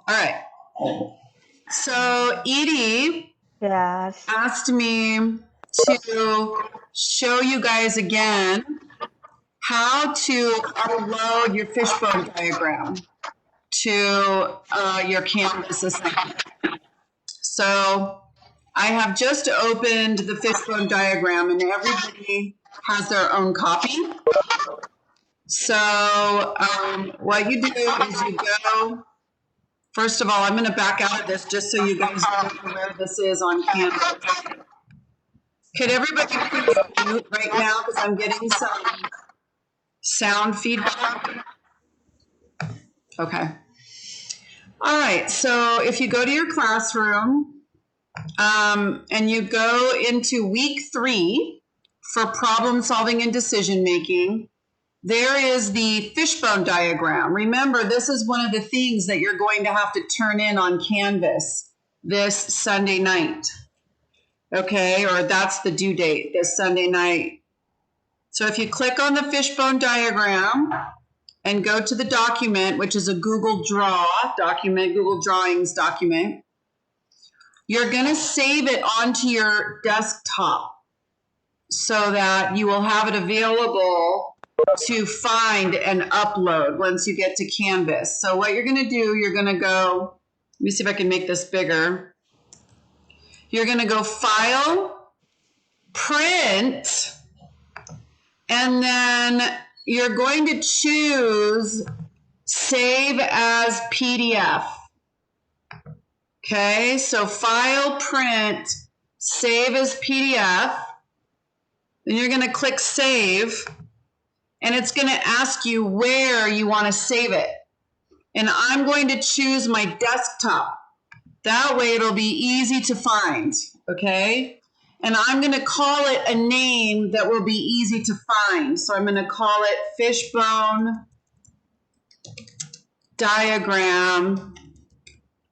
All right. So Edie Yes. asked me to show you guys again how to upload your fishbone diagram to your Canvas assignment. So I have just opened the fishbone diagram and everybody has their own copy. So what you do is you go, first of all, I'm going to back out of this just so you guys know where this is on Canvas. Could everybody please mute right now because I'm getting some sound feedback? Okay. All right, so if you go to your classroom and you go into week 3 for problem solving and decision making, there is the fishbone diagram. Remember, this is one of the things that you're going to have to turn in on Canvas this Sunday night. Okay, or that's the due date, this Sunday night. So if you click on the fishbone diagram and go to the document, which is a Google Draw document, Google Drawings document, you're going to save it onto your desktop so that you will have it available to find and upload once you get to Canvas. So what you're going to do, you're going to go, let me see if I can make this bigger. You're going to go File, Print, and then you're going to choose Save as PDF. Okay, so File, Print, Save as PDF. Then you're going to click Save, and it's going to ask you where you want to save it. And I'm going to choose my desktop. That way it'll be easy to find, okay? And I'm going to call it a name that will be easy to find. So I'm going to call it Fishbone Diagram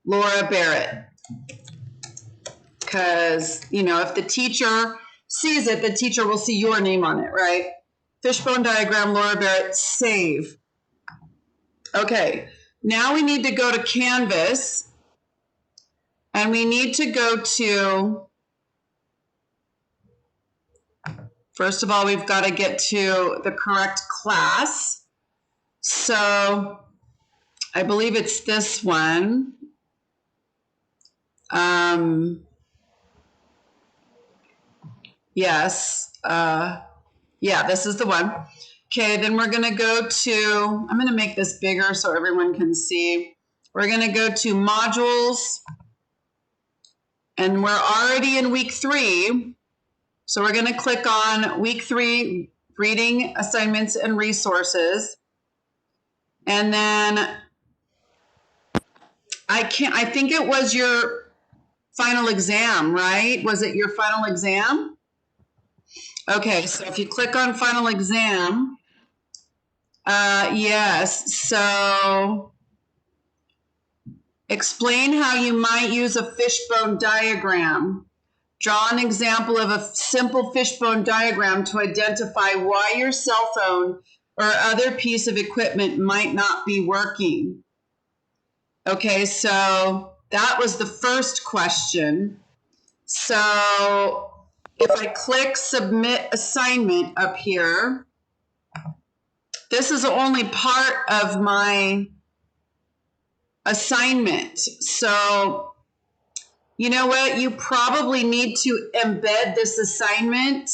Laura Barrett. Because, you know, if the teacher sees it, the teacher will see your name on it, right? Fishbone Diagram Laura Barrett, save. Okay, now we need to go to Canvas. And we need to go to, first of all, we've got to get to the correct class. So I believe it's this one. Yes. Yeah, this is the one. Okay, then we're going to go to, I'm going to make this bigger so everyone can see. We're going to go to modules. And we're already in week 3. So we're going to click on week 3, reading assignments and resources. And then I think it was your final exam, right? Was it your final exam? Okay, so if you click on final exam, yes, so explain how you might use a fishbone diagram. Draw an example of a simple fishbone diagram to identify why your cell phone or other piece of equipment might not be working. Okay, so that was the first question. So if I click submit assignment up here, this is only part of my assignment. So you know what? You probably need to embed this assignment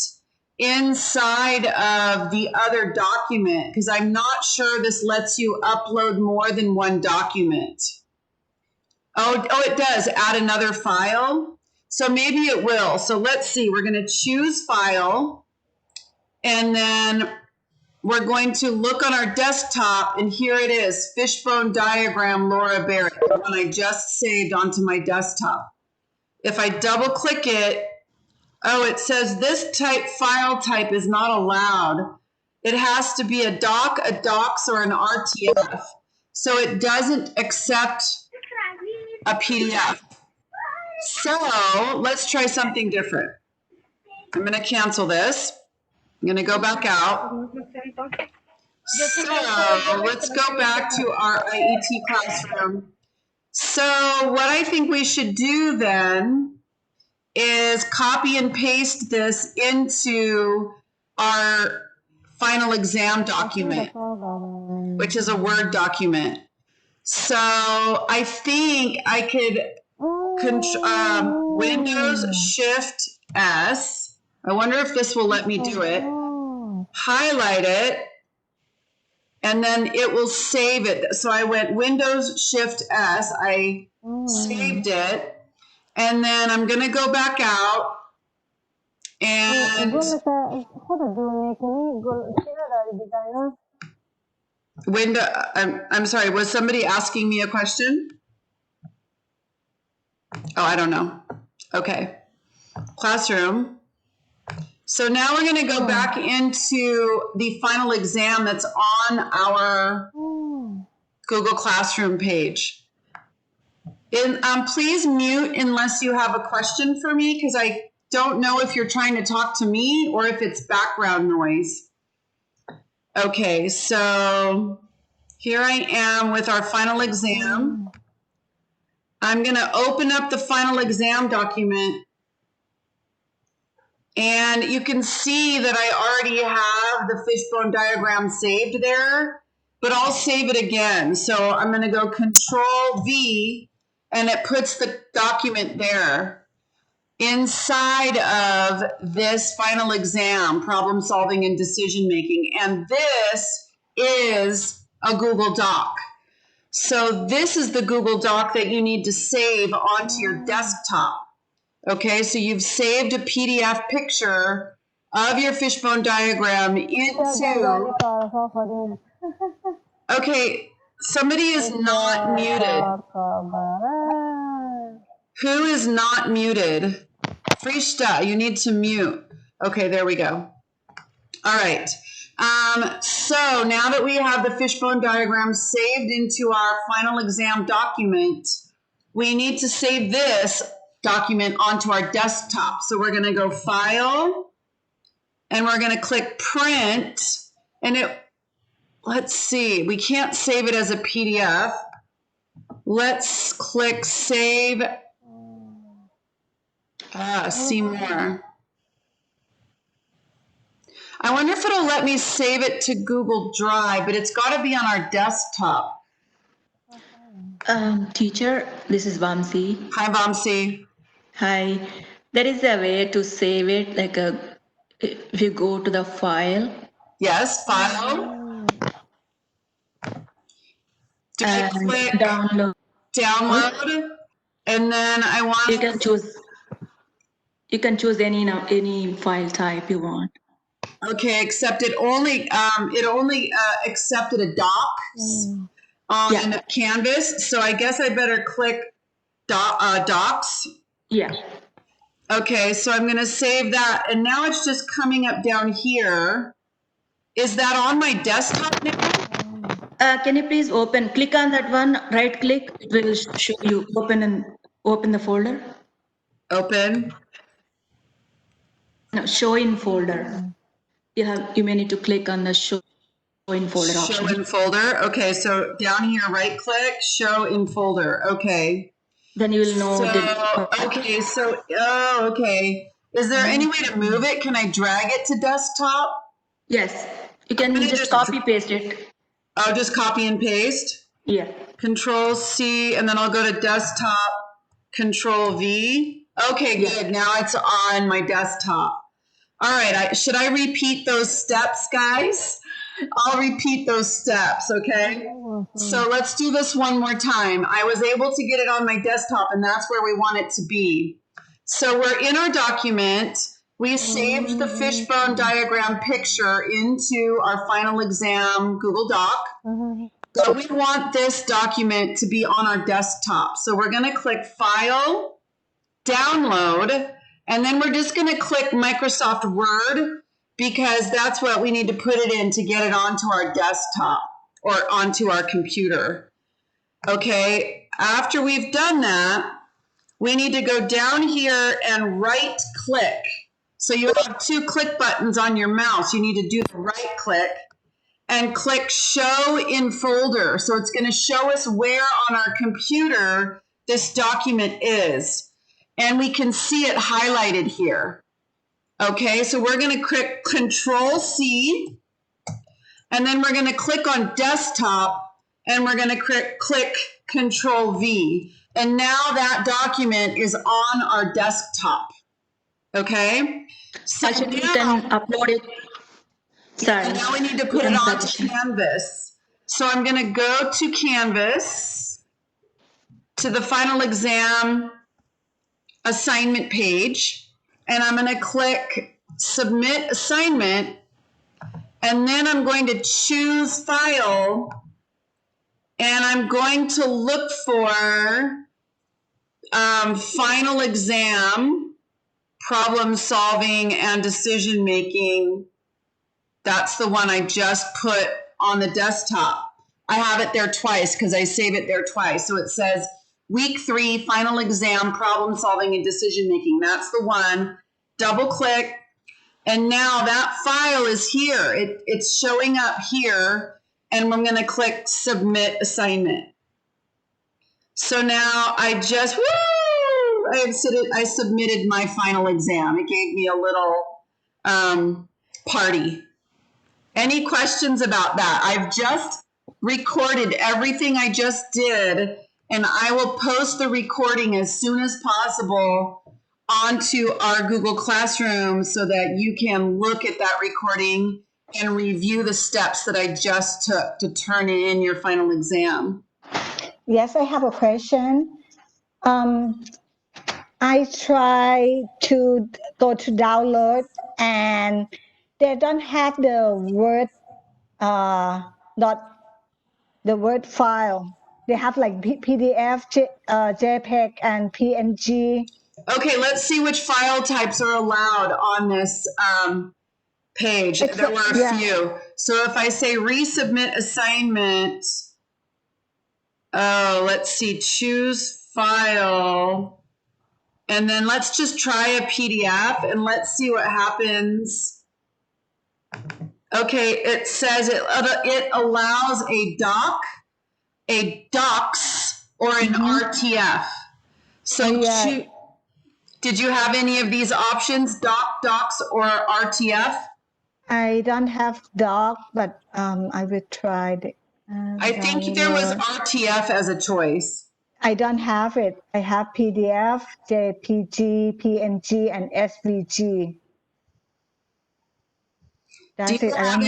inside of the other document because I'm not sure this lets you upload more than one document. Oh, it does. Add another file. So maybe it will. So let's see. We're going to choose file, and then we're going to look on our desktop, and here it is, Fishbone Diagram Laura Barrett, the one I just saved onto my desktop. If I double click it, oh, it says this file type is not allowed. It has to be a doc, a docs, or an RTF. So it doesn't accept a PDF. So let's try something different. I'm going to cancel this. I'm going to go back out. So let's go back to our IET classroom. So what I think we should do then is copy and paste this into our final exam document, which is a Word document. So I think I could Windows Shift S. I wonder if this will let me do it. Highlight it, and then it will save it. So I went Windows Shift S. I saved it, and then I'm going to go back out and I'm sorry, was somebody asking me a question? Oh, I don't know. Okay. Classroom. So now we're going to go back into the final exam that's on our Google Classroom page. Please mute unless you have a question for me, because I don't know if you're trying to talk to me or if it's background noise. Okay, so here I am with our final exam. I'm going to open up the final exam document, and you can see that I already have the fishbone diagram saved there, but I'll save it again. So I'm going to go Control V, and it puts the document there inside of this final exam, problem solving and decision making. And this is a Google Doc. So this is the Google Doc that you need to save onto your desktop. Okay, so you've saved a PDF picture of your fishbone diagram into... Okay, somebody is not muted. Who is not muted? Frishta, you need to mute. Okay, there we go. All right. So now that we have the fishbone diagram saved into our final exam document, we need to save this document onto our desktop. So we're going to go File, and we're going to click Print, and let's see, we can't save it as a PDF. Let's click Save. See more. I wonder if it'll let me save it to Google Drive, but it's got to be on our desktop. Teacher, this is Vamsi. Hi, Vamsi. Hi. There is a way to save it, like if you go to the file. Yes, File. Do I click download? And then I want... You can choose any file type you want. Okay, except it only accepted a docs on Canvas. So I guess I better click docs. Yeah. Okay, so I'm going to save that. And now it's just coming up down here. Is that on my desktop now? Can you please click on that one, right click, it will show you, open the folder. Open. No, show in folder. You may need to click on the show in folder option. Show in folder. Okay, so down here, right click, show in folder. Okay. Then you will know. Okay. Is there any way to move it? Can I drag it to desktop? Yes. You can just copy paste it. Oh, just copy and paste? Yeah. Control C, and then I'll go to desktop, Control V. Okay, good. Now it's on my desktop. All right, should I repeat those steps, guys? I'll repeat those steps, okay? So let's do this one more time. I was able to get it on my desktop, and that's where we want it to be. So we're in our document. We saved the fishbone diagram picture into our final exam Google Doc. But we want this document to be on our desktop. So we're going to click File, Download, and then we're just going to click Microsoft Word, because that's what we need to put it in to get it onto our desktop or onto our computer. Okay, after we've done that, we need to go down here and right click. So you have two click buttons on your mouse. You need to do the right click, and click show in folder. So it's going to show us where on our computer this document is. And we can see it highlighted here. Okay, so we're going to click Control C, and then we're going to click on desktop, and we're going to click Control V. And now that document is on our desktop. Okay? So Actually, you now, can upload it. Sorry. and now we need to put it onto Canvas. So I'm going to go to Canvas, to the final exam assignment page, and I'm going to click Submit Assignment, and then I'm going to choose File, and I'm going to look for Final Exam, Problem Solving and Decision Making. That's the one I just put on the desktop. I have it there twice because I save it there twice. So it says Week 3, Final Exam, Problem Solving and Decision Making. That's the one. Double click. And now that file is here. It's showing up here. And I'm going to click Submit Assignment. So now I just, I submitted my final exam. It gave me a little party. Any questions about that? I've just recorded everything I just did, and I will post the recording as soon as possible onto our Google Classroom so that you can look at that recording and review the steps that I just took to turn in your final exam. Yes, I have a question. I try to go to download, and they don't have the Word dot the Word file. They have like PDF, JPEG, and PNG. Okay, let's see which file types are allowed on this page. There were a few. So if I say resubmit assignment, let's see, choose file. And then let's just try a PDF and let's see what happens. Okay, it says it allows a doc, a docs, or an RTF. So did you have any of these options, doc, docs, or RTF? I don't have doc, but I will try it. I think there was RTF as a choice. I don't have it. I have PDF, JPG, PNG, and SVG. Do you have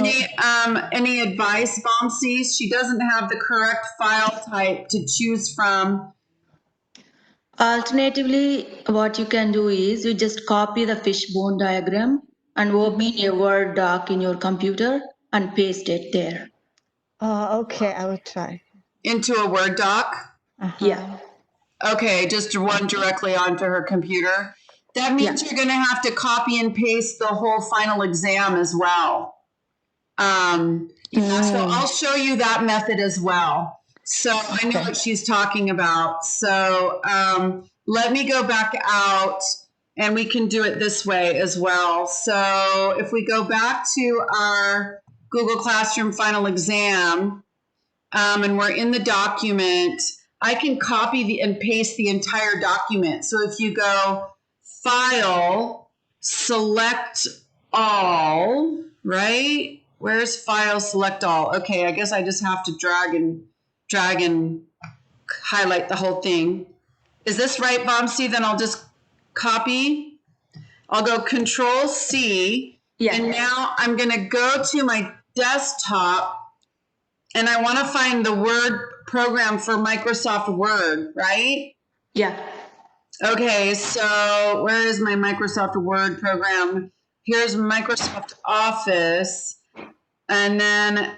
any advice, Vamsi? She doesn't have the correct file type to choose from. Alternatively, what you can do is you just copy the fishbone diagram and open a Word doc in your computer and paste it there. Oh, okay. I will try. Into a Word doc? Yeah. Okay, just run directly onto her computer. That means you're going to have to copy and paste the whole final exam as well. So I'll show you that method as well. So I know what she's talking about. So let me go back out and we can do it this way as well. So if we go back to our Google Classroom final exam and we're in the document, I can copy and paste the entire document. So if you go File, Select All, right? Where's File, Select All? Okay, I guess I just have to drag and highlight the whole thing. Is this right, Vamsi? Then I'll just copy. I'll go Control C. Yeah. And now I'm going to go to my desktop and I want to find the Word program for Microsoft Word, right? Yeah. Okay, so where is my Microsoft Word program? Here's Microsoft Office. And then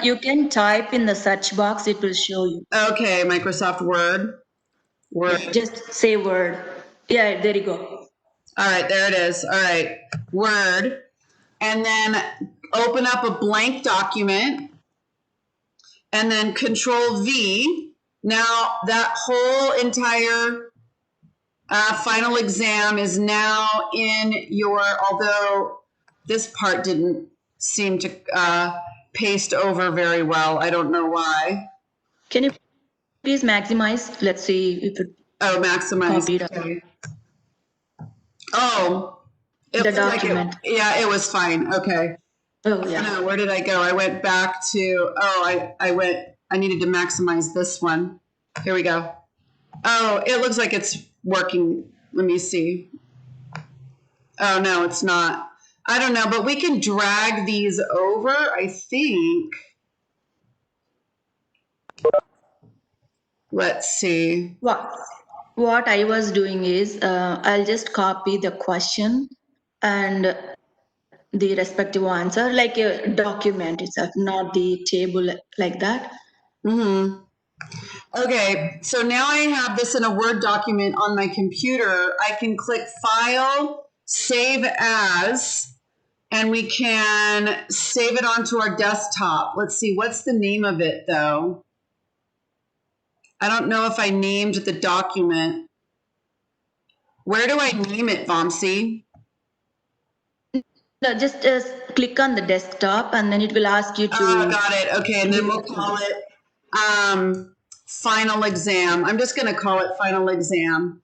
you can type in the search box, it will show you. Okay, Microsoft Word. Yeah, just say Word. Yeah, there you go. All right, there it is. All right, Word. And then open up a blank document. And then Control V. Now that whole entire final exam is now in your, although this part didn't seem to paste over very well. I don't know why. Can you please maximize? Let's see if it Maximize. copied Okay. Oh, it the looked like document. it was fine. Okay. Oh, I yeah. don't know, where did I go? I went back to, I needed to maximize this one. Here we go. Oh, it looks like it's working. Let me see. Oh, no, it's not. I don't know, but we can drag these over, I think. Let's see. What I was doing is I'll just copy the question and the respective answer, like a document itself, not the table like that. Mm-hmm. Okay, so now I have this in a Word document on my computer. I can click File, Save As, and we can save it onto our desktop. Let's see, what's the name of it though? I don't know if I named the document. Where do I name it, Vamsi? No, just click on the desktop and then it will ask you to Got it. Okay, and then we'll call it Final Exam. I'm just going to call it Final Exam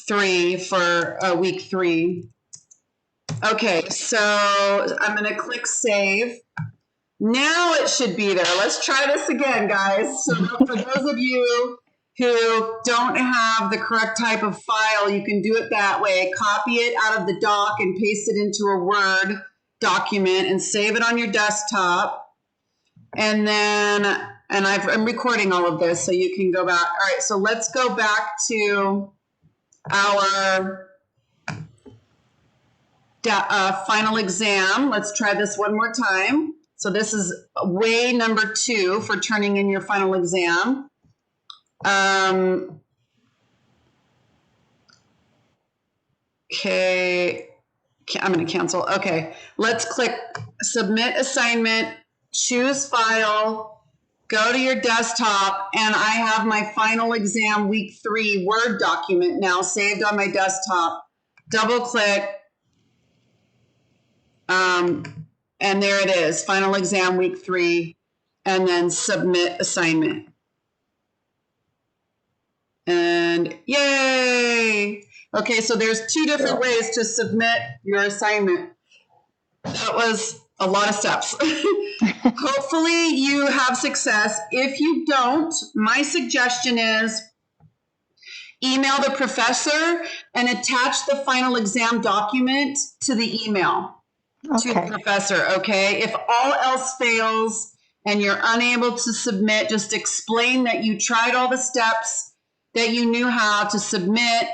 3 for week 3. Okay, so I'm going to click Save. Now it should be there. Let's try this again, guys. So for those of you who don't have the correct type of file, you can do it that way. Copy it out of the doc and paste it into a Word document and save it on your desktop. And then, I'm recording all of this so you can go back. All right, so let's go back to our final exam. Let's try this one more time. So this is way number 2 for turning in your final exam. Okay, I'm going to cancel. Okay, let's click Submit Assignment, choose File, go to your desktop, and I have my final exam week 3 Word document now saved on my desktop. Double click. And there it is, final exam week 3, and then submit assignment. And yay! Okay, so there's 2 different ways to submit your assignment. That was a lot of steps. Hopefully you have success. If you don't, my suggestion is email the professor and attach the final exam document to the email. To the professor, okay? If all else fails and you're unable to submit, just explain that you tried all the steps, that you knew how to submit,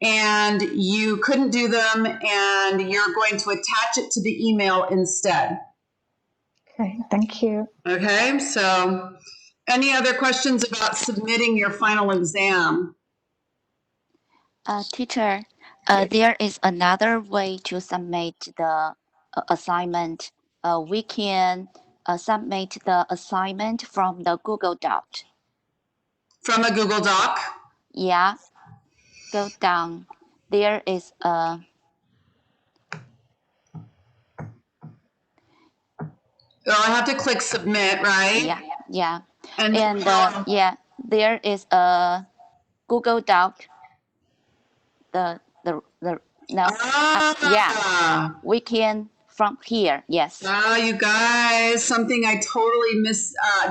and you couldn't do them, and you're going to attach it to the email instead. Okay, thank you. Okay, so any other questions about submitting your final exam? Teacher, there is another way to submit the assignment. We can submit the assignment from the Google Doc. From a Google Doc? Yeah, go down. There is a. Oh, I have to click submit, right? Yeah. And yeah, there is a Google Doc. The no. Yeah, we can from here. Yes. You guys, something I totally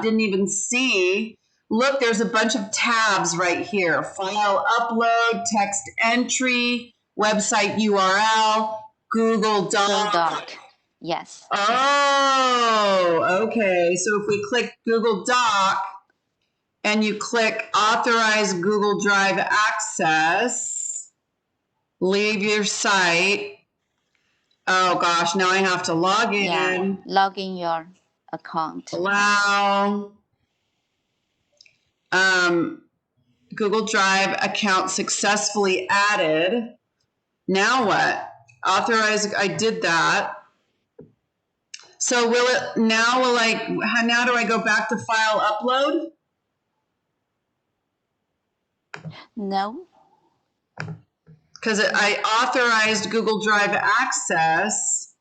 didn't even see. Look, there's a bunch of tabs right here. File upload, text entry, website URL, Google Doc. Google Doc. Yes. Oh, okay. So if we click Google Doc and you click authorize Google Drive access, leave your site. Oh gosh, now I have to log in. Yeah, log in your account. Allow. Google Drive account successfully added. Now what? Authorize, I did that. So now do I go back to file upload? No. Because I authorized Google Drive access.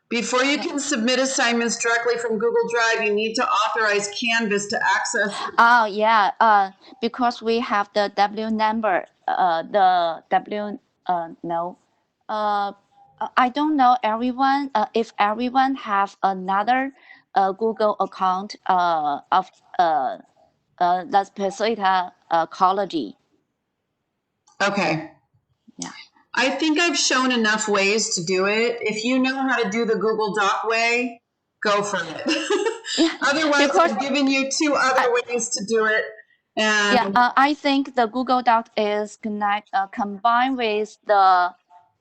Before you can submit assignments directly from Google Drive, you need to authorize Canvas to access. Oh yeah, because we have the W number, the W, no, uh, I don't know everyone, if everyone have another Google account of the specific ecology. Okay. Yeah. I think I've shown enough ways to do it. If you know how to do the Google Doc way, go for it. Yeah, Otherwise, because I've given you 2 other ways to do it. And I think the Google Doc is combined with the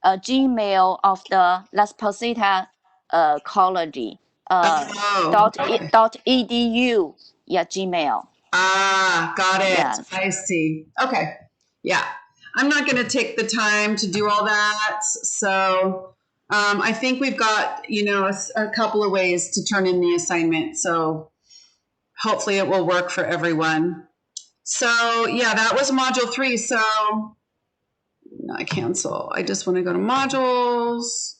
Gmail of the La Posita ecology okay. dot edu. Yeah, Gmail. Ah, got it. Yes. I see. Okay. Yeah. I'm not going to take the time to do all that. So I think we've got, a couple of ways to turn in the assignment. So hopefully it will work for everyone. So yeah, that was module 3. So I cancel. I just want to go to modules.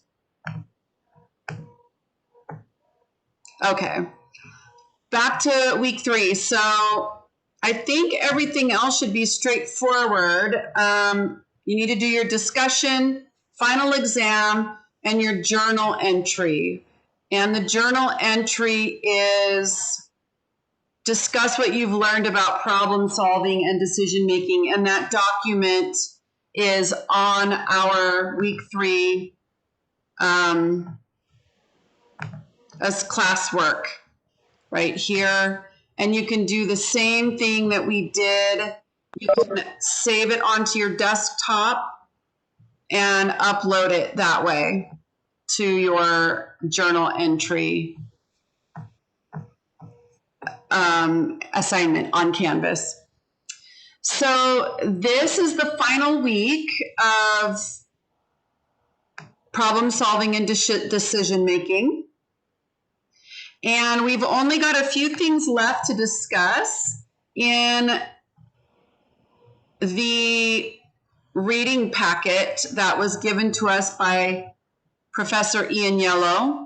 Okay. Back to week 3. So I think everything else should be straightforward. You need to do your discussion, final exam, and your journal entry. And the journal entry is discuss what you've learned about problem solving and decision making. And that document is on our week 3 as classwork right here. And you can do the same thing that we did. You can save it onto your desktop and upload it that way to your journal entry assignment on Canvas. So this is the final week of problem solving and decision making. And we've only got a few things left to discuss in the reading packet that was given to us by Professor Ian Yellow.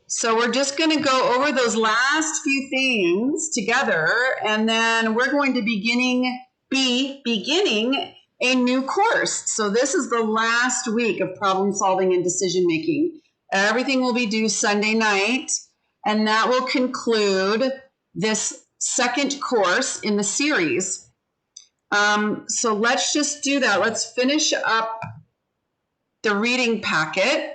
So we're just going to go over those last few things together, and then we're going to be beginning a new course. So this is the last week of problem solving and decision making. Everything will be due Sunday night, and that will conclude this second course in the series. So let's just do that. Let's finish up the reading packet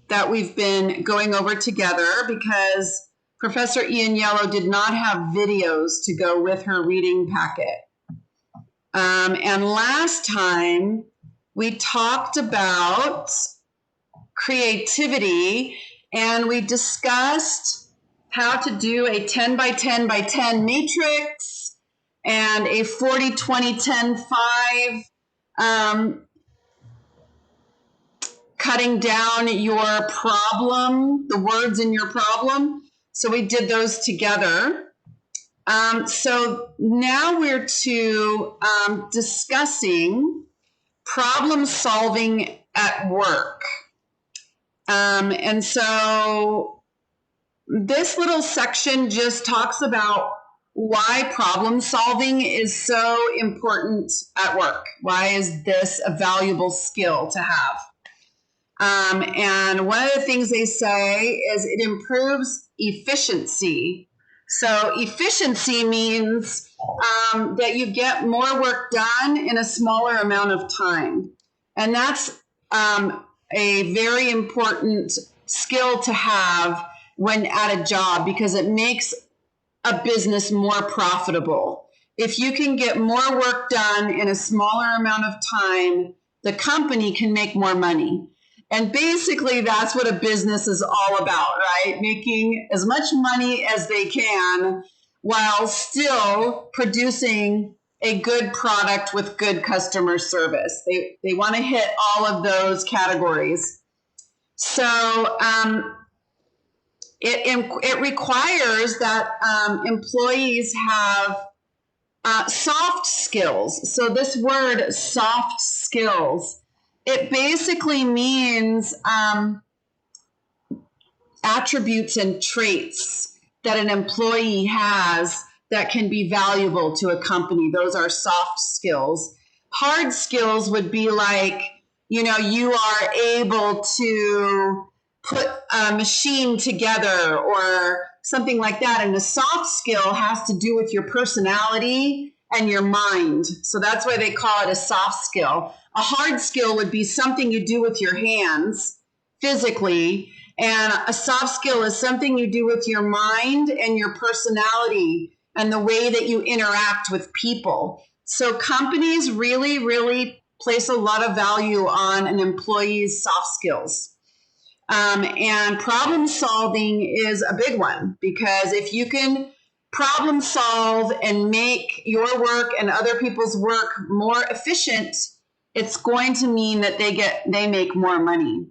that we've been going over together because Professor Ian Yellow did not have videos to go with her reading packet. And last time we talked about creativity and we discussed how to do a 10 by 10 by 10 matrix and a 40, 20, 10, 5, cutting down your problem, the words in your problem. So we did those together. So now we're to discussing problem solving at work. And so this little section just talks about why problem solving is so important at work. Why is this a valuable skill to have? And one of the things they say is it improves efficiency. So efficiency means that you get more work done in a smaller amount of time. And that's a very important skill to have when at a job because it makes a business more profitable. If you can get more work done in a smaller amount of time, the company can make more money. And basically, that's what a business is all about, right? Making as much money as they can while still producing a good product with good customer service. They want to hit all of those categories. So it requires that employees have soft skills. So this word, soft skills, it basically means attributes and traits that an employee has that can be valuable to a company. Those are soft skills. Hard skills would be like, you are able to put a machine together or something like that. And a soft skill has to do with your personality and your mind. So that's why they call it a soft skill. A hard skill would be something you do with your hands physically, and a soft skill is something you do with your mind and your personality and the way that you interact with people. So companies really, really place a lot of value on an employee's soft skills. And problem solving is a big one, because if you can problem solve and make your work and other people's work more efficient, it's going to mean that they make more money.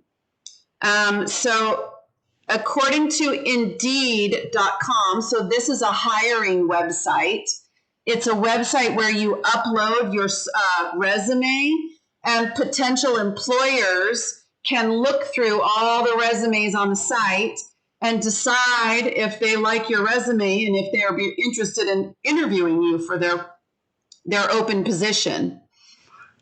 So according to Indeed.com, so this is a hiring website. It's a website where you upload your resume, and potential employers can look through all the resumes on the site and decide if they like your resume and if they are interested in interviewing you for their open position.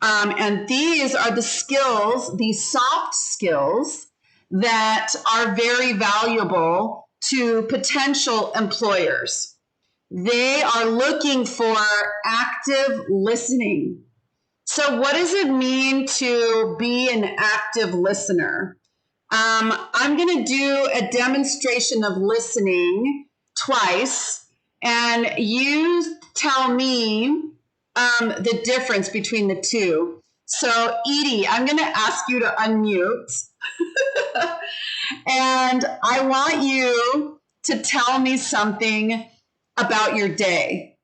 And these are the skills, these soft skills, that are very valuable to potential employers. They are looking for active listening. So what does it mean to be an active listener? I'm going to do a demonstration of listening twice, and you tell me the difference between the two. So, Edie, I'm going to ask you to unmute. And I want you to tell me something about your day.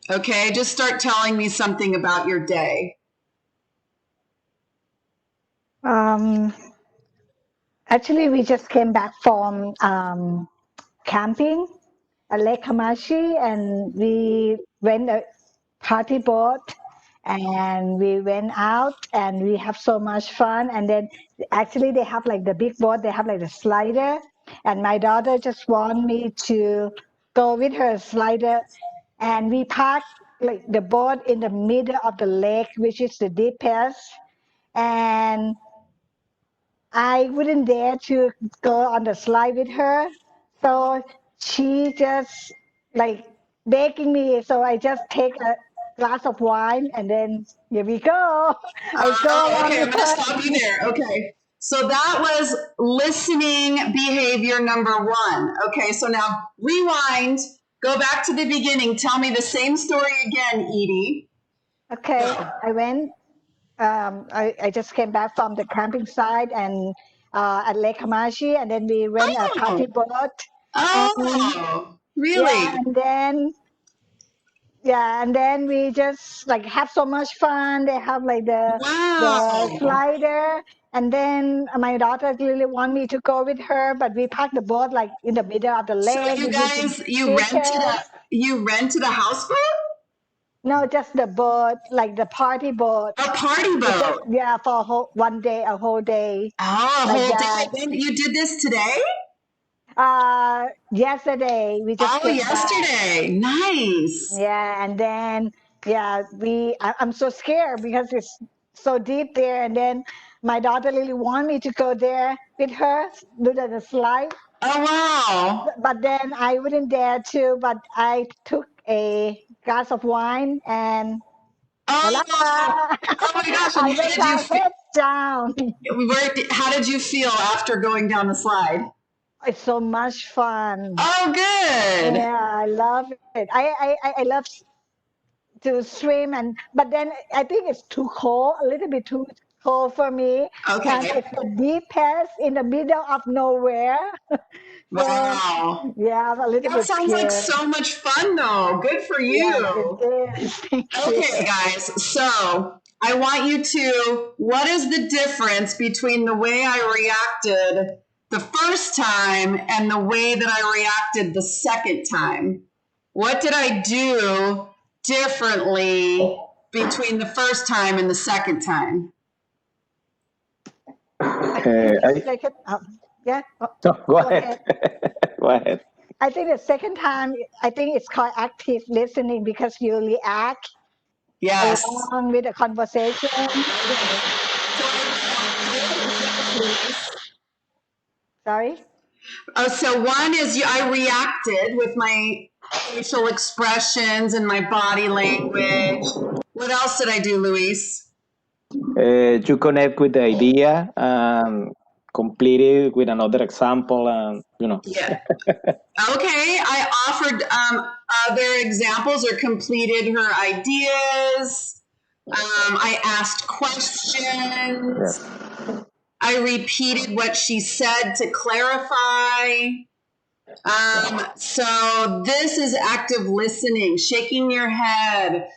Okay, just start telling me something about your day. Actually, we just came back from camping at Lake Hamashi, and we went a party boat, and we went out, and we have so much fun. And then actually they have like the big boat, they have like the slider, and my daughter just want me to go with her slider, and we parked like the boat in the middle of the lake, which is the deepest, and I wouldn't dare to go on the slide with her. So she just like begging me. So I just take a glass of wine, and then here we go. I go along Okay, I'm with going to her. stop you there. Okay. So that was listening behavior number 1. Okay, so now rewind, go back to the beginning. Tell me the same story again, Edie. Okay, Go. I went. I just came back from the camping site and at Lake Hamashi, and then we went a party Oh, boat, and oh, yeah, really? and then we just like have so much fun. They have like the Wow. slider, and then my daughter really want me to go with her, but we parked the boat like in the middle of the So lake, you which is the guys, deepest. you rented a houseboat? No, just the boat, like the party boat. A party It's just, boat. yeah, for one day, a whole day, Oh, a like whole day. that. And you did this today? Yesterday we just Oh, came back. yesterday. Nice. Yeah, and then yeah, I'm so scared because it's so deep there. And then my daughter really want me to go there with her, do the slide. Oh, wow. But then I wouldn't dare to. But I took a glass of wine, and voila, Oh, oh my gosh. And I went down head down. how did you feel after going down the slide? It's so much fun. Oh, good. Yeah, I love it. I love to swim, and but then I think it's too cold, a little bit too cold for me, and Okay. it's the deepest in the middle of nowhere. So Wow. yeah, I'm a little That bit sounds like scared. so much fun, though. Good for Yes, it you. is. Thank you. Okay, guys. So I want you to, what is the difference between the way I reacted the first time and the way that I reacted the second time? What did I do differently between the first time and the second time? I Okay, think the second. Yeah. No, go Go ahead. ahead. Go ahead. I think the second time, I think it's called active listening because you react Yes. along with the conversation. Sorry. Oh, so one is I reacted with my facial expressions and my body language. What else did I do, Luis? You connect with the idea and complete it with another example, and Yeah. Okay, I offered other examples or completed her ideas. I asked questions. Yes. I repeated what she said to clarify. So this is active listening, shaking your head,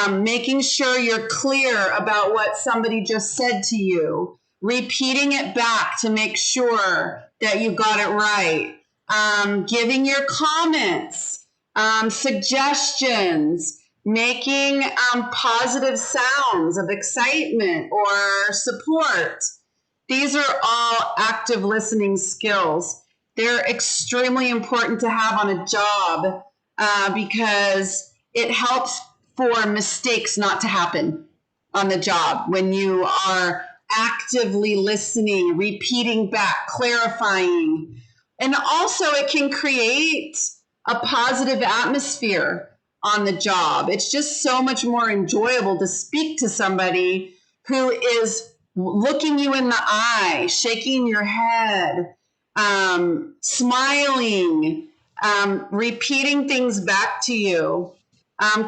making sure you're clear about what somebody just said to you, repeating it back to make sure that you got it right, giving your comments, suggestions, making positive sounds of excitement or support. These are all active listening skills. They're extremely important to have on a job because it helps for mistakes not to happen on the job when you are actively listening, repeating back, clarifying. And also, it can create a positive atmosphere on the job. It's just so much more enjoyable to speak to somebody who is looking you in the eye, shaking your head, smiling, repeating things back to you,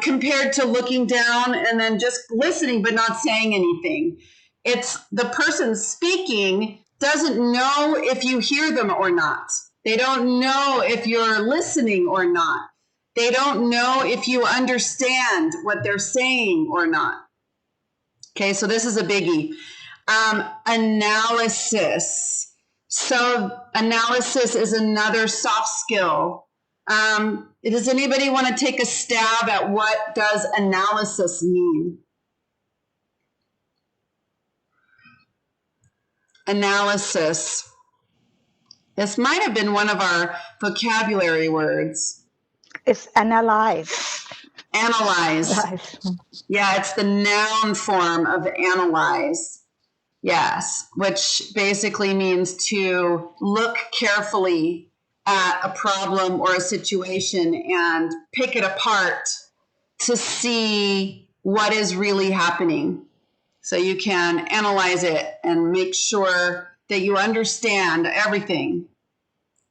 compared to looking down and then just listening but not saying anything. It's the person speaking doesn't know if you hear them or not. They don't know if you're listening or not. They don't know if you understand what they're saying or not. Okay, so this is a biggie. Analysis. So analysis is another soft skill. Does anybody want to take a stab at what does analysis mean? Analysis. This might have been one of our vocabulary words. It's analyze. Analyze. Yeah, it's the noun form of analyze. Yes, which basically means to look carefully at a problem or a situation and pick it apart to see what is really happening. So you can analyze it and make sure that you understand everything.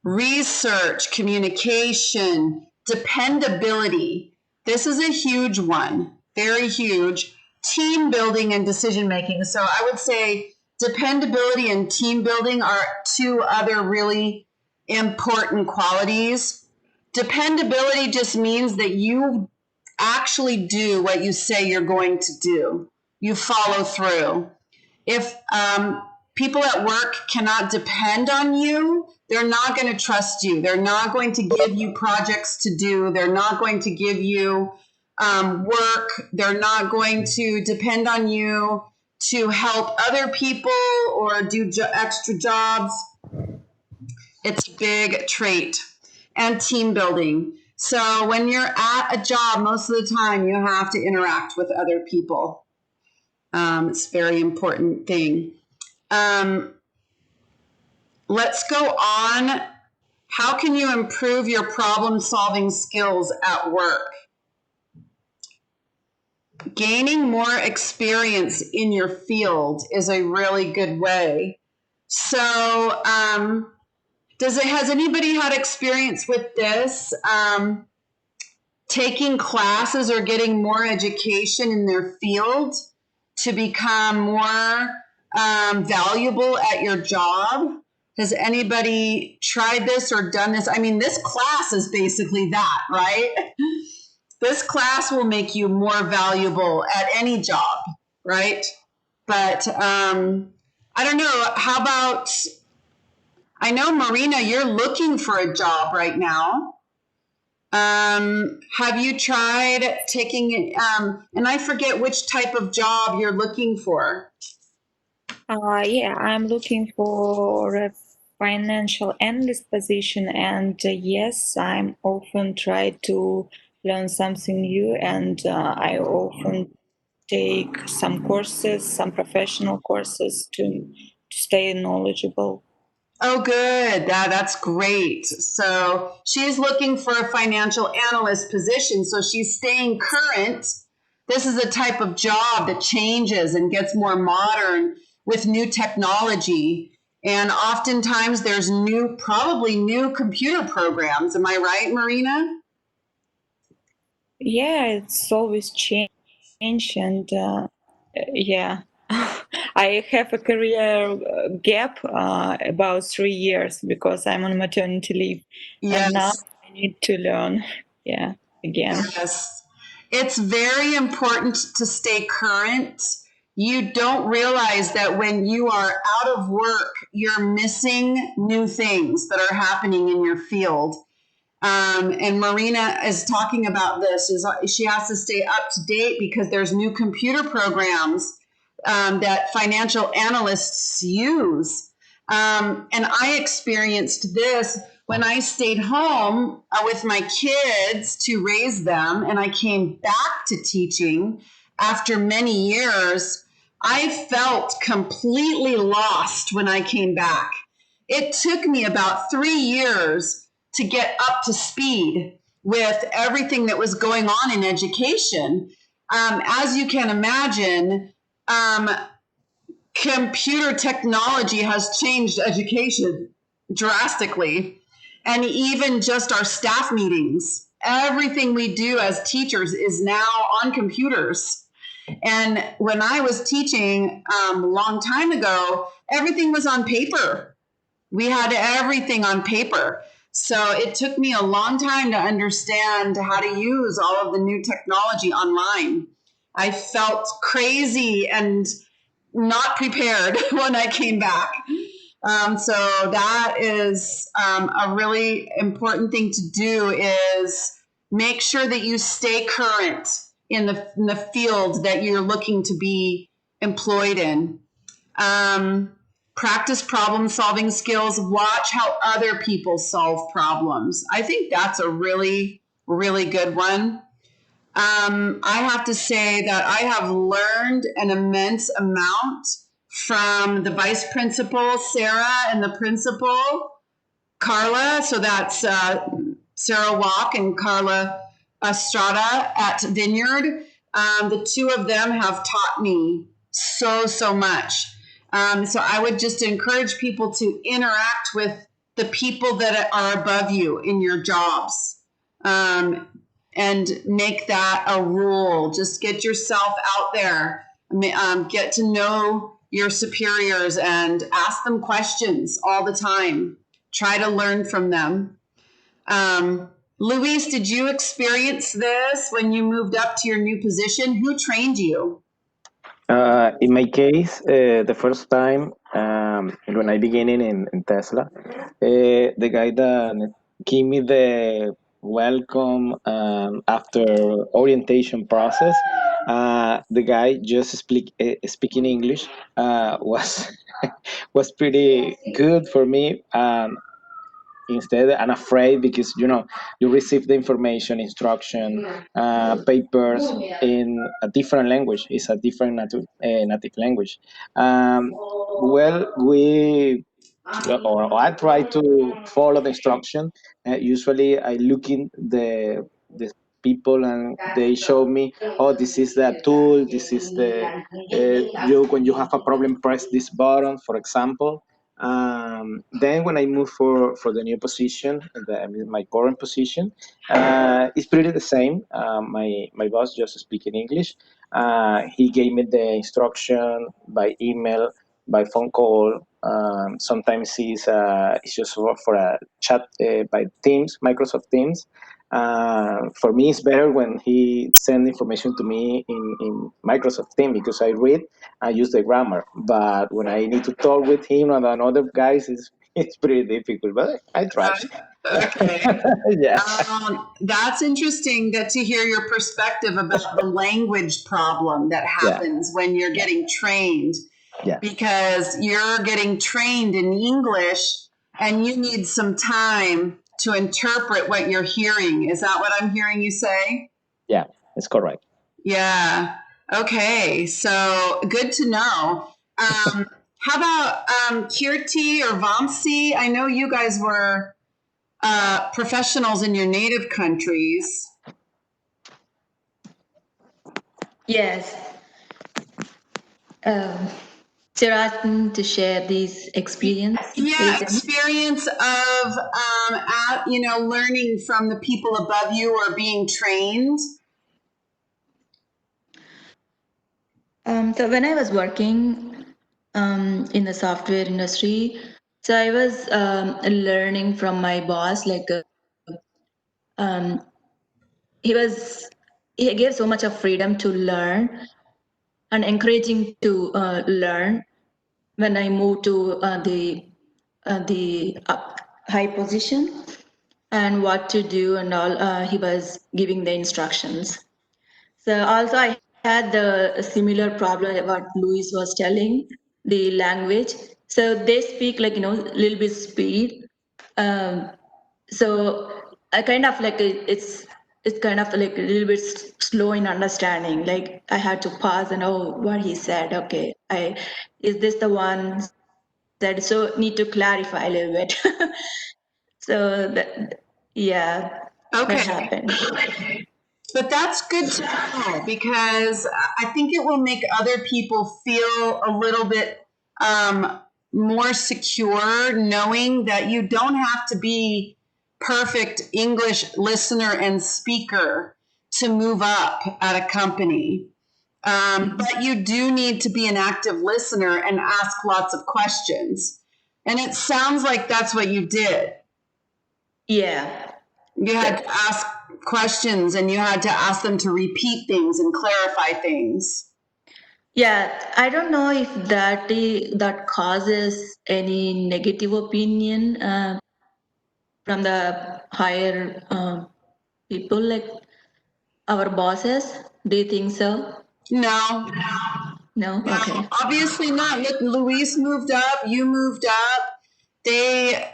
Research, communication, dependability. This is a huge one, very huge. Team building and decision making. So I would say dependability and team building are two other really important qualities. Dependability just means that you actually do what you say you're going to do. You follow through. If people at work cannot depend on you, they're not going to trust you. They're not going to give you projects to do. They're not going to give you work. They're not going to depend on you to help other people or do extra jobs. It's a big trait. And team building. So when you're at a job, most of the time you have to interact with other people. It's a very important thing. Let's go on. How can you improve your problem-solving skills at work? Gaining more experience in your field is a really good way. So, has anybody had experience with this? Taking classes or getting more education in their field to become more valuable at your job? Has anybody tried this or done this? I mean, this class is basically that, right? This class will make you more valuable at any job, right? But I don't know. How about, I know, Marina, you're looking for a job right now. Have you tried taking, and I forget which type of job you're looking for. Yeah, I'm looking for a financial analyst position, and yes, I'm often try to learn something new, and I often take some courses, some professional courses to stay knowledgeable. Oh, good. That's great. So she's looking for a financial analyst position. So she's staying current. This is a type of job that changes and gets more modern with new technology. And oftentimes there's probably new computer programs. Am I right, Marina? Yeah, it's always change, and yeah. I have a career gap about 3 years because I'm on maternity leave, and now Yes. I need to learn, again. Yes. It's very important to stay current. You don't realize that when you are out of work, you're missing new things that are happening in your field. And Marina is talking about this. She has to stay up to date because there's new computer programs that financial analysts use. And I experienced this when I stayed home with my kids to raise them, and I came back to teaching after many years. I felt completely lost when I came back. It took me about 3 years to get up to speed with everything that was going on in education. As you can imagine, computer technology has changed education drastically. And even just our staff meetings, everything we do as teachers is now on computers. And when I was teaching a long time ago, everything was on paper. We had everything on paper. So it took me a long time to understand how to use all of the new technology online. I felt crazy and not prepared when I came back. So that is a really important thing to do is make sure that you stay current in the field that you're looking to be employed in. Practice problem solving skills. Watch how other people solve problems. I think that's a really, really good one. I have to say that I have learned an immense amount from the vice principal, Sarah, and the principal, Carla. So that's Sarah Walk and Carla Estrada at Vineyard. The two of them have taught me so much. So I would just encourage people to interact with the people that are above you in your jobs. And make that a rule. Just get yourself out there, get to know your superiors and ask them questions all the time. Try to learn from them. Luis, did you experience this when you moved up to your new position? Who trained you? In my case, the first time when I began in Tesla, the guy that gave me the welcome after orientation process, the guy just speaking English was was pretty good for me. Instead, I'm afraid because you receive the information, instruction, papers in a different language. It's a different native language. Well, or I try to follow the instruction. Usually, I look in the people and they show me, oh, this is the tool. This is the you when you have a problem, press this button, for example. Then when I moved for the new position, my current position, it's pretty the same. My boss just speak in English. He gave me the instruction by email, by phone call. Sometimes it's just for a chat by Teams, Microsoft Teams. For me, it's better when he send information to me in Microsoft Teams because I read, I use the grammar. But when I need to talk with him and another guys, it's pretty difficult. But I try. Okay. Yeah, That's interesting to hear your perspective about the language problem that yeah, happens when you're getting trained, yeah, because you're getting trained in English and you need some time to interpret what you're hearing. Is that what I'm hearing you say? Yeah, it's correct. Yeah. Okay. So good to know. How about Kirti or Vamsi? I know you guys were professionals in your native countries. Yes. So you're asking to share these experience Yeah, recently? experience of learning from the people above you or being trained. So when I was working in the software industry, so I was learning from my boss. Like um, he gave so much of freedom to learn and encouraging to learn. When I moved to the high position and what to do and all, he was giving the instructions. So also I had the similar problem what Louis was telling, the language. So they speak like, a little bit speed. Um, so I kind of like it's kind of like a little bit slow in understanding. Like I had to pause and what he said. Okay, is this the one said? So need to clarify a little bit. So yeah, that Okay. happened. But that's good to know because I think it will make other people feel a little bit more secure knowing that you don't have to be perfect English listener and speaker to move up at a company. But you do need to be an active listener and ask lots of questions. And it sounds like that's what you did. Yeah. You had to ask questions and you had to ask them to repeat things and clarify things. Yeah, I don't know if that causes any negative opinion from the higher people, like our bosses. Do you think so? No, No? no, Okay. obviously not. Look, Luis moved up, you moved up. They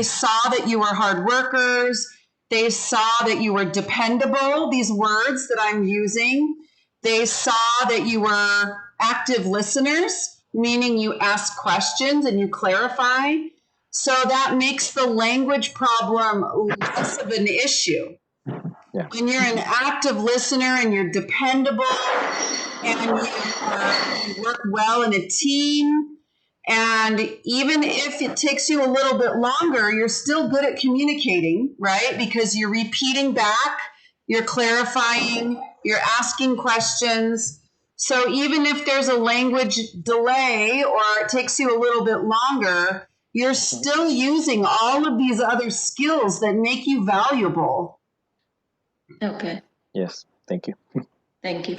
saw that you were hard workers. They saw that you were dependable, these words that I'm using. They saw that you were active listeners, meaning you ask questions and you clarify. So that makes the language problem less of an issue. Yeah. When you're an active listener and you're dependable and you work well in a team, and even if it takes you a little bit longer, you're still good at communicating, right? Because you're repeating back, you're clarifying, you're asking questions. So even if there's a language delay or it takes you a little bit longer, you're still using all of these other skills that make you valuable. Okay. Yes. Thank you. Thank you.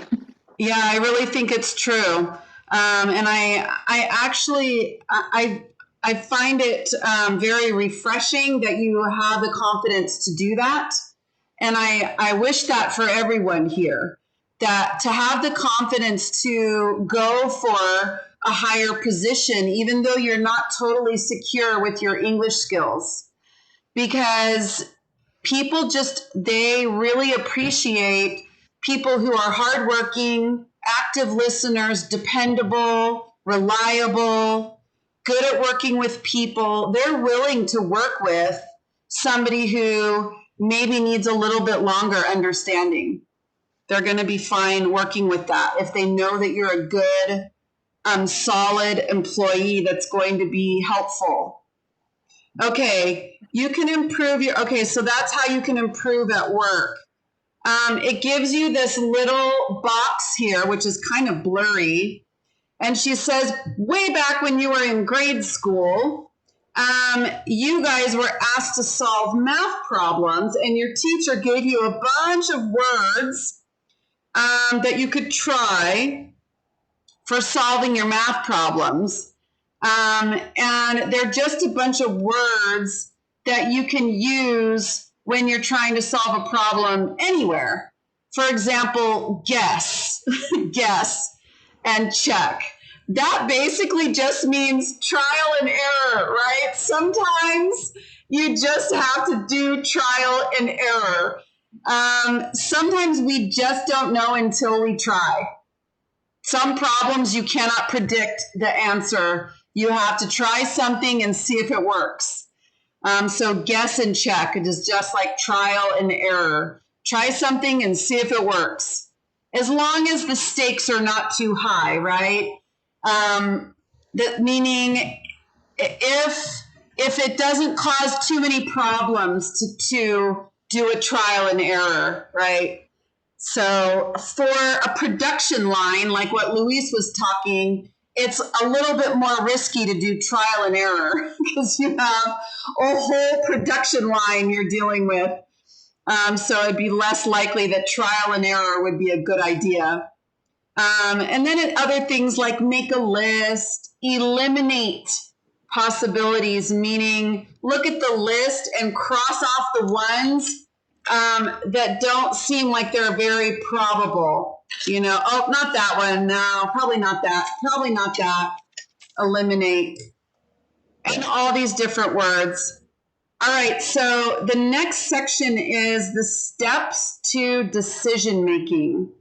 Yeah, I really think it's true, and I actually I find it very refreshing that you have the confidence to do that, and I wish that for everyone here, that to have the confidence to go for a higher position, even though you're not totally secure with your English skills, because they really appreciate people who are hardworking, active listeners, dependable, reliable, good at working with people. They're willing to work with somebody who maybe needs a little bit longer understanding. They're going to be fine working with that if they know that you're a good, solid employee that's going to be helpful. Okay, you can improve okay, so that's how you can improve at work. It gives you this little box here, which is kind of blurry. And she says, way back when you were in grade school, you guys were asked to solve math problems, and your teacher gave you a bunch of words that you could try for solving your math problems. And they're just a bunch of words that you can use when you're trying to solve a problem anywhere. For example, guess, guess, and check. that basically just means trial and error, right? Sometimes you just have to do trial and error. Sometimes we just don't know until we try. Some problems you cannot predict the answer. You have to try something and see if it works. So guess and check. It is just like trial and error. Try something and see if it works. As long as the stakes are not too high, right? Meaning if it doesn't cause too many problems to do a trial and error, right? So for a production line, like what Luis was talking, it's a little bit more risky to do trial and error because you have a whole production line you're dealing with. So it'd be less likely that trial and error would be a good idea. And then other things like make a list, eliminate possibilities, meaning look at the list and cross off the ones that don't seem like they're very probable. You know, oh, not that one. No, probably not that. Probably not that. Eliminate. And all these different words. All right, so the next section is the steps to decision making.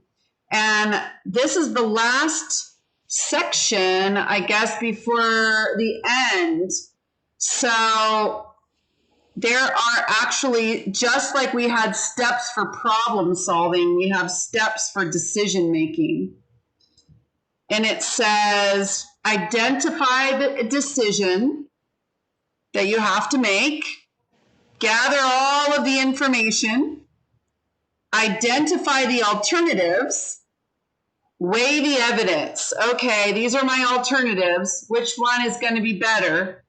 And this is the last section, I guess, before the end. So there are actually, just like we had steps for problem solving, we have steps for decision making. And it says, identify the decision that you have to make, gather all of the information, identify the alternatives, weigh the evidence. Okay, these are my alternatives. Which one is going to be better?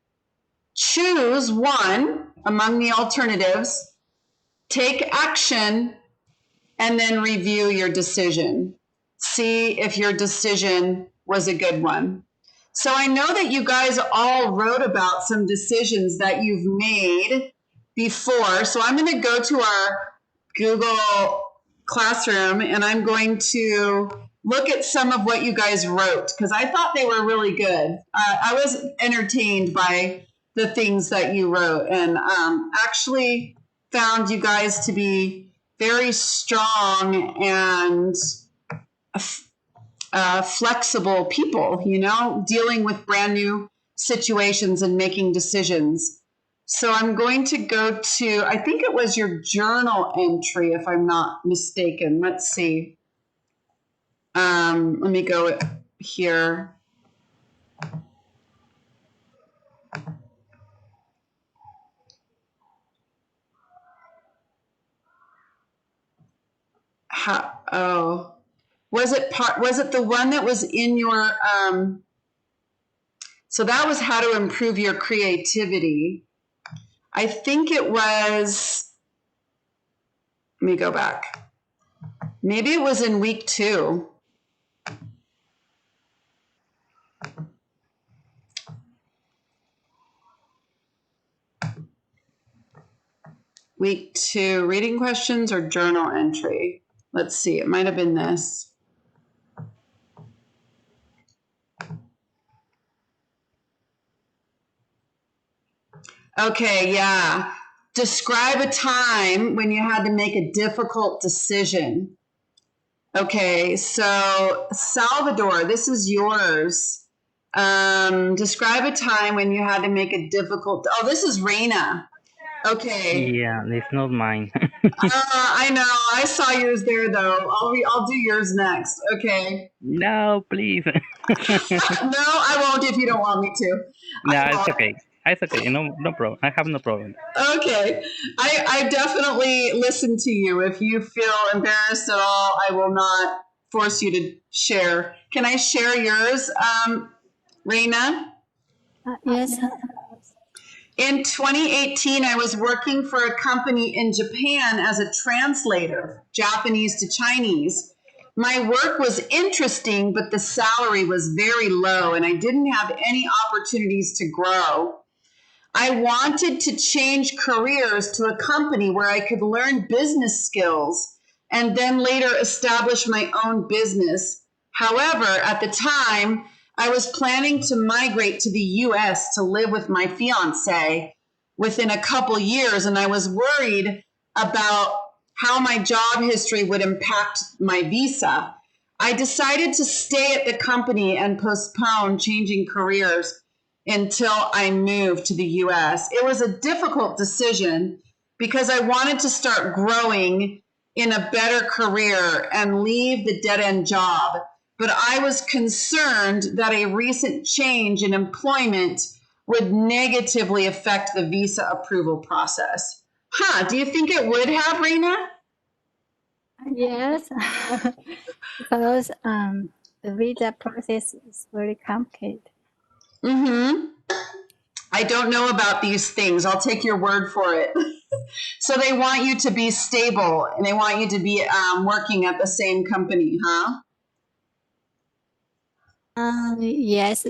Choose one among the alternatives, take action, and then review your decision. See if your decision was a good one. So I know that you guys all wrote about some decisions that you've made before. So I'm going to go to our Google Classroom and I'm going to look at some of what you guys wrote because I thought they were really good. I was entertained by the things that you wrote and actually found you guys to be very strong and flexible people, you know, dealing with brand new situations and making decisions. So I'm going to go to, I think it was your journal entry, if I'm not mistaken. Let's see. Let me go here. Was it the one that was in your, so that was how to improve your creativity. I think it was, let me go back. Maybe it was in week 2. Week 2, reading questions or journal entry. Let's see, it might have been this. Okay, yeah. Describe a time when you had to make a difficult decision. Okay, so Salvador, this is yours. Describe a time when you had to make a difficult, oh, this is Reina. Okay. Yeah, it's not mine. I know. I saw yours there, though. I'll do yours next. Okay. No, please. No, I won't if you don't want me to. No, it's okay. It's okay. No problem. I have no problem. Okay. I definitely listen to you. If you feel embarrassed at all, I will not force you to share. Can I share yours, Reina? Yes. In 2018, I was working for a company in Japan as a translator, Japanese to Chinese. My work was interesting, but the salary was very low and I didn't have any opportunities to grow. I wanted to change careers to a company where I could learn business skills and then later establish my own business. However, at the time, I was planning to migrate to the US to live with my fiance within a couple years, and I was worried about how my job history would impact my visa. I decided to stay at the company and postpone changing careers until I moved to the US. It was a difficult decision because I wanted to start growing in a better career and leave the dead-end job. But I was concerned that a recent change in employment would negatively affect the visa approval process. Do you think it would have, Reina? Yes, because the visa process is very complicated. Mm-hmm. I don't know about these things. I'll take your word for it. So they want you to be stable and they want you to be working at the same company, huh? Yes,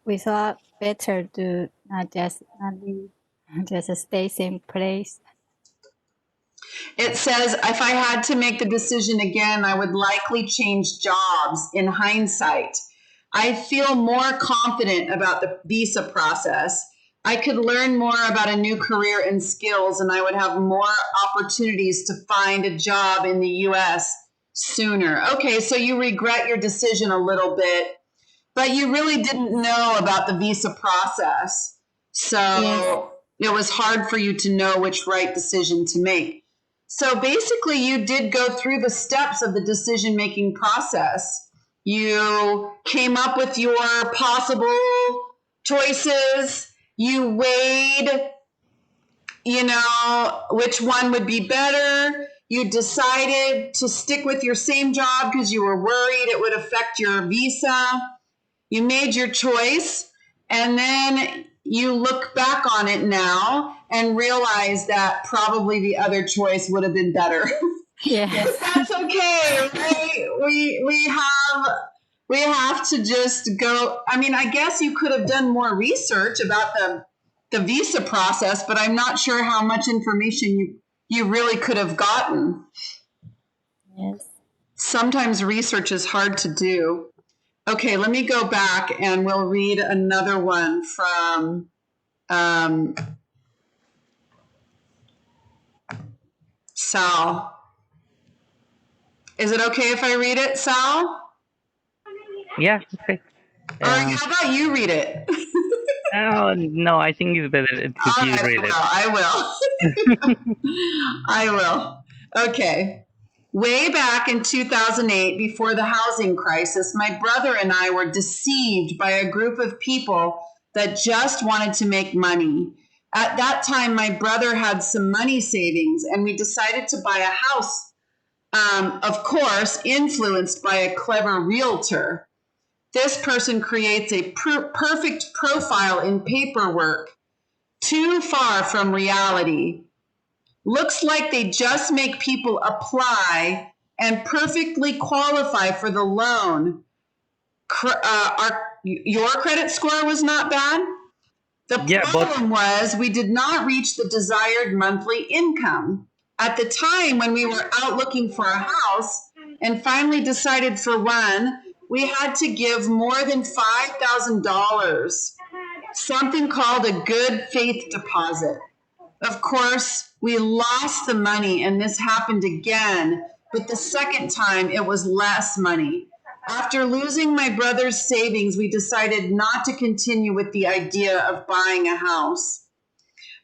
we thought better to not just stay same place. It says, if I had to make the decision again, I would likely change jobs in hindsight. I feel more confident about the visa process. I could learn more about a new career and skills, and I would have more opportunities to find a job in the US sooner. Okay, so you regret your decision a little bit, but you really didn't know about the visa process. So Yes. it was hard for you to know which right decision to make. So basically, you did go through the steps of the decision making process. You came up with your possible choices. You weighed, which one would be better. You decided to stick with your same job because you were worried it would affect your visa. You made your choice, and then you look back on it now and realize that probably the other choice would have been better. Yes. That's okay, right? We have to just go. I mean, I guess you could have done more research about the visa process, but I'm not sure how much information you really could have gotten. Yes. Sometimes research is hard to do. Okay, let me go back and we'll read another one from Sal. Is it okay if I read it, Sal? Yeah, okay. Or how about you read it? Oh, no, I think it's better if All you right, read it. I will. I will. Okay. Way back in 2008, before the housing crisis, my brother and I were deceived by a group of people that just wanted to make money. At that time, my brother had some money savings, and we decided to buy a house, of course, influenced by a clever realtor. This person creates a perfect profile in paperwork, too far from reality. Looks like they just make people apply and perfectly qualify for the loan. Your credit score was not bad. The Yeah, but problem was we did not reach the desired monthly income. At the time when we were out looking for a house and finally decided for one, we had to give more than $5,000, something called a good faith deposit. Of course, we lost the money and this happened again, but the second time it was less money. After losing my brother's savings, we decided not to continue with the idea of buying a house.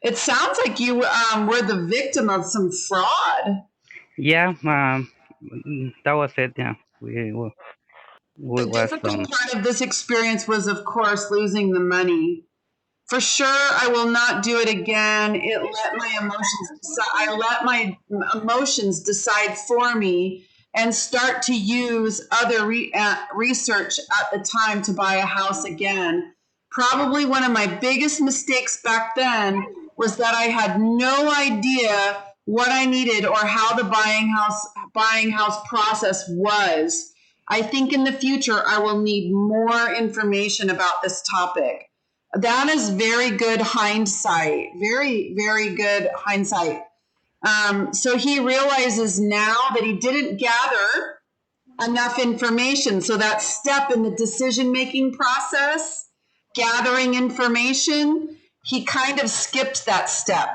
It sounds like you were the victim of some fraud. yeah, that was it. Yeah, we The was difficult part of this experience was, of course, losing the money. For sure, I will not do it again. I let my emotions decide for me and start to use other research at the time to buy a house again. Probably one of my biggest mistakes back then was that I had no idea what I needed or how the buying house process was. I think in the future I will need more information about this topic. That is very good hindsight. Very, very good hindsight. So he realizes now that he didn't gather enough information. So that step in the decision-making process, gathering information, he kind of skipped that step.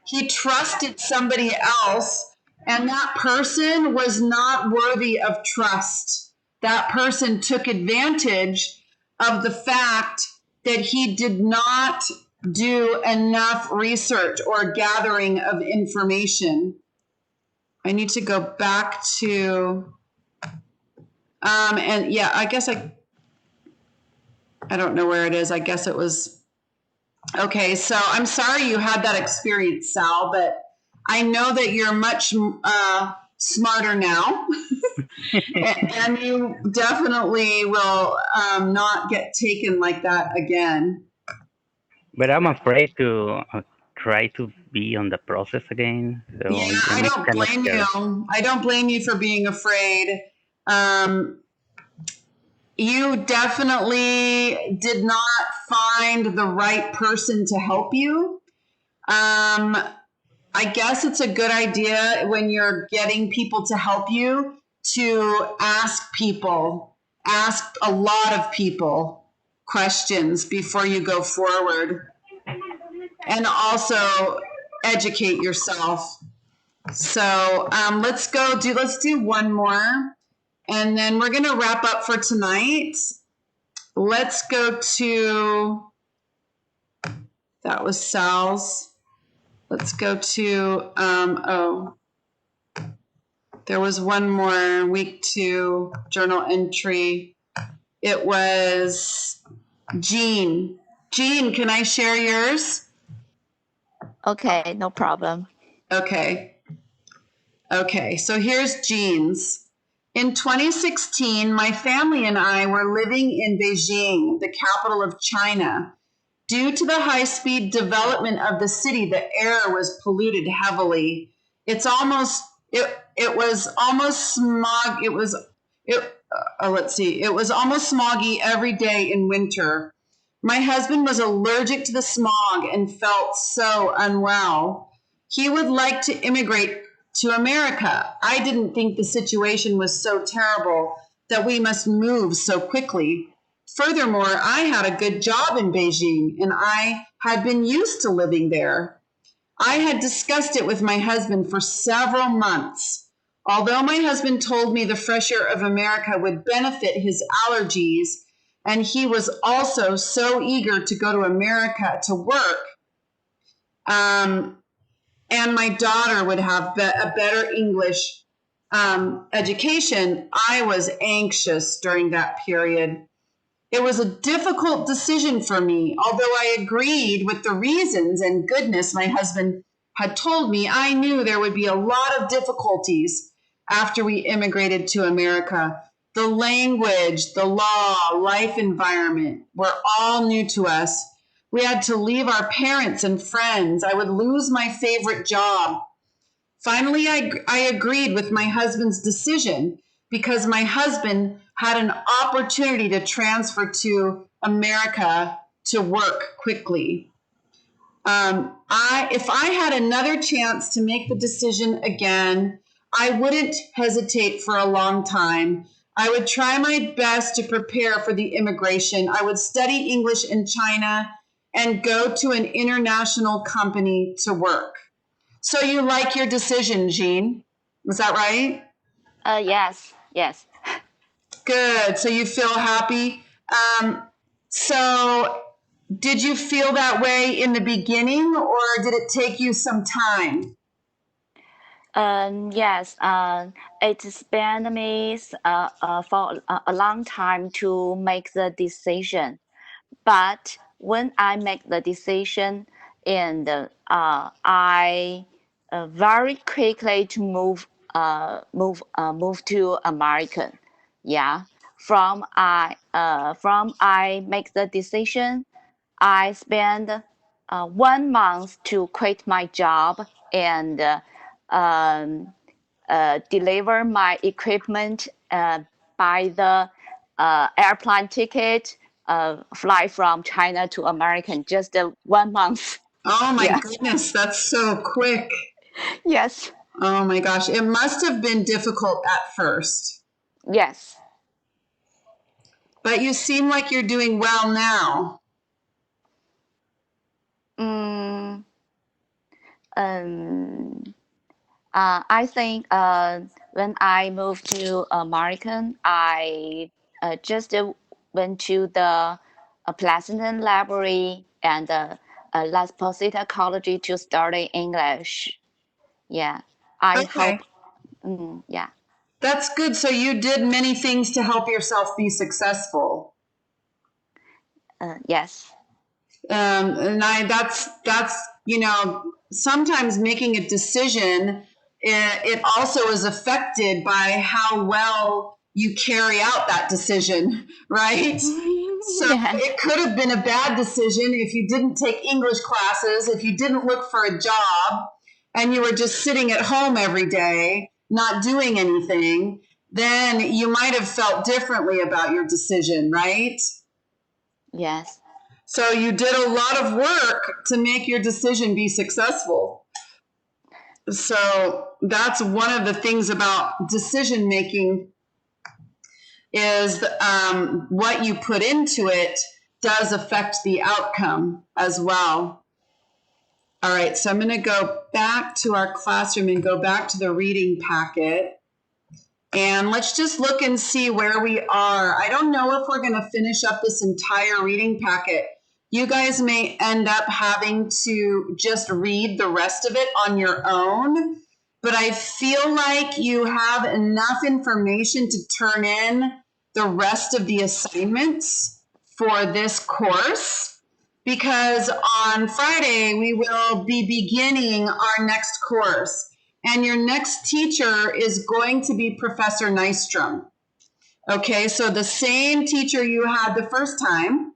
He trusted somebody else, and that person was not worthy of trust. That person took advantage of the fact that he did not do enough research or gathering of information. I need to go back to, and yeah, I guess I don't know where it is. I guess it was, okay. So I'm sorry you had that experience, Sal, but I know that you're much smarter now, and you definitely will not get taken like that again. But I'm afraid to try to be on the process again. So Yeah, I I'm don't kind of blame scared. you. I don't blame you for being afraid. You definitely did not find the right person to help you. I guess it's a good idea when you're getting people to help you to ask a lot of people questions before you go forward, and also educate yourself. So let's do one more, and then we're gonna wrap up for tonight. Let's go to, that was Sal's. Let's go to there was one more, week 2 journal entry. It was Jean. Jean, can I share yours? Okay, no problem. Okay, so here's Jean's. In 2016, my family and I were living in Beijing, the capital of China. Due to the high-speed development of the city, the air was polluted heavily. It was almost smog. It was almost smoggy every day in winter. My husband was allergic to the smog and felt so unwell. He would like to immigrate to America. I didn't think the situation was so terrible that we must move so quickly. Furthermore, I had a good job in Beijing, and I had been used to living there. I had discussed it with my husband for several months. Although my husband told me the fresh air of America would benefit his allergies, and he was also so eager to go to America to work, and my daughter would have a better English education, I was anxious during that period. It was a difficult decision for me. Although I agreed with the reasons and goodness my husband had told me, I knew there would be a lot of difficulties after we immigrated to America. The language, the law, life environment were all new to us. We had to leave our parents and friends. I would lose my favorite job. Finally, I agreed with my husband's decision because my husband had an opportunity to transfer to America to work quickly. If I had another chance to make the decision again, I wouldn't hesitate for a long time. I would try my best to prepare for the immigration. I would study English in China and go to an international company to work. So you like your decision, Jean? Was that right? Yes. Good. So you feel happy. So did you feel that way in the beginning, or did it take you some time? Yes. It spent me for a long time to make the decision. But when I make the decision, and I very quickly to move to American. Yeah. From I make the decision, I spend 1 month to quit my job and deliver my equipment, buy the airplane ticket, fly from China to American, just 1 month. Oh my Yeah. goodness, that's so quick. Yes. Oh my gosh, it must have been difficult at first. Yes. But you seem like you're doing well now. Mm, I think when I moved to American, I just went to the Pleasanton Library and Las Positas College to study English. Yeah, I Okay. hope. Yeah. That's good. So you did many things to help yourself be successful. Yes. And that's sometimes making a decision, it also is affected by how well you carry out that decision, right? So Yes. it could have been a bad decision if you didn't take English classes, if you didn't look for a job, and you were just sitting at home every day, not doing anything, then you might have felt differently about your decision, right? Yes. So you did a lot of work to make your decision be successful. So that's one of the things about decision making is what you put into it does affect the outcome as well. All right, so I'm going to go back to our classroom and go back to the reading packet. And let's just look and see where we are. I don't know if we're going to finish up this entire reading packet. You guys may end up having to just read the rest of it on your own, but I feel like you have enough information to turn in the rest of the assignments for this course, because on Friday we will be beginning our next course. And your next teacher is going to be Professor Nystrom. Okay, so the same teacher you had the first time,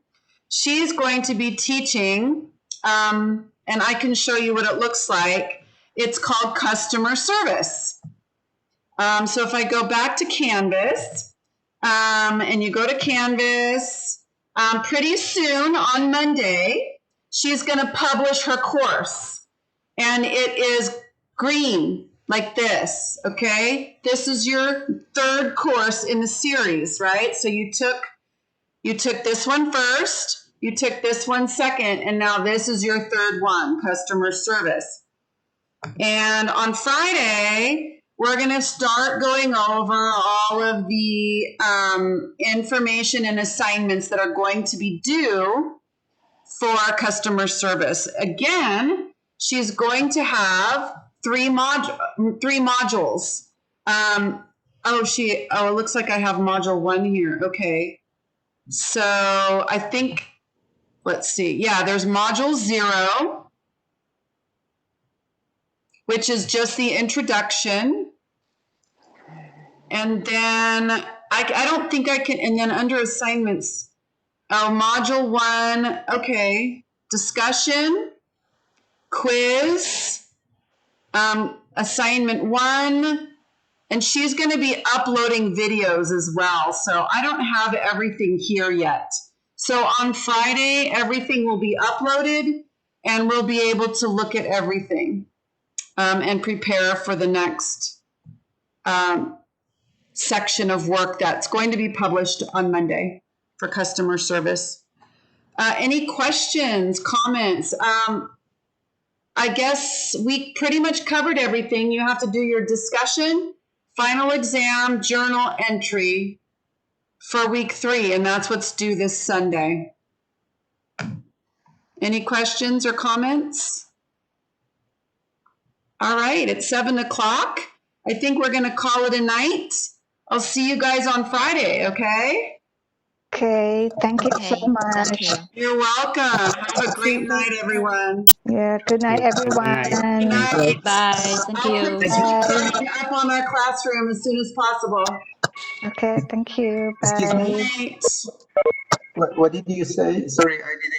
she's going to be teaching, and I can show you what it looks like. It's called customer service. So if I go back to Canvas, and you go to Canvas, pretty soon on Monday, she's going to publish her course. And it is green like this, okay? This is your third course in the series, right? So you took this one first, you took this one second, and now this is your third one, customer service. And on Friday, we're going to start going over all of the information and assignments that are going to be due for customer service. Again, she's going to have three modules. It looks like I have module 1 here. Okay. So I think, let's see. Yeah, there's module 0, which is just the introduction. And then I don't think I can, and then under assignments, module 1, okay, discussion, quiz, assignment 1, and she's going to be uploading videos as well. So I don't have everything here yet. So on Friday, everything will be uploaded and we'll be able to look at everything and prepare for the next section of work that's going to be published on Monday for customer service. Any questions, comments? I guess we pretty much covered everything. You have to do your discussion, final exam, journal entry for week 3, and that's what's due this Sunday. Any questions or comments? All right, it's 7 o'clock. I think we're going to call it a night. I'll see you guys on Friday, okay? Okay, thank you so Okay, much. thank you. You're welcome. Have a great night, everyone. Yeah, good night, everyone. Good night. Bye. Thank I'll put you. this recording up on our classroom as soon as possible. Okay, thank you. Excuse Bye. me. Good night. What did you say? Sorry, I didn't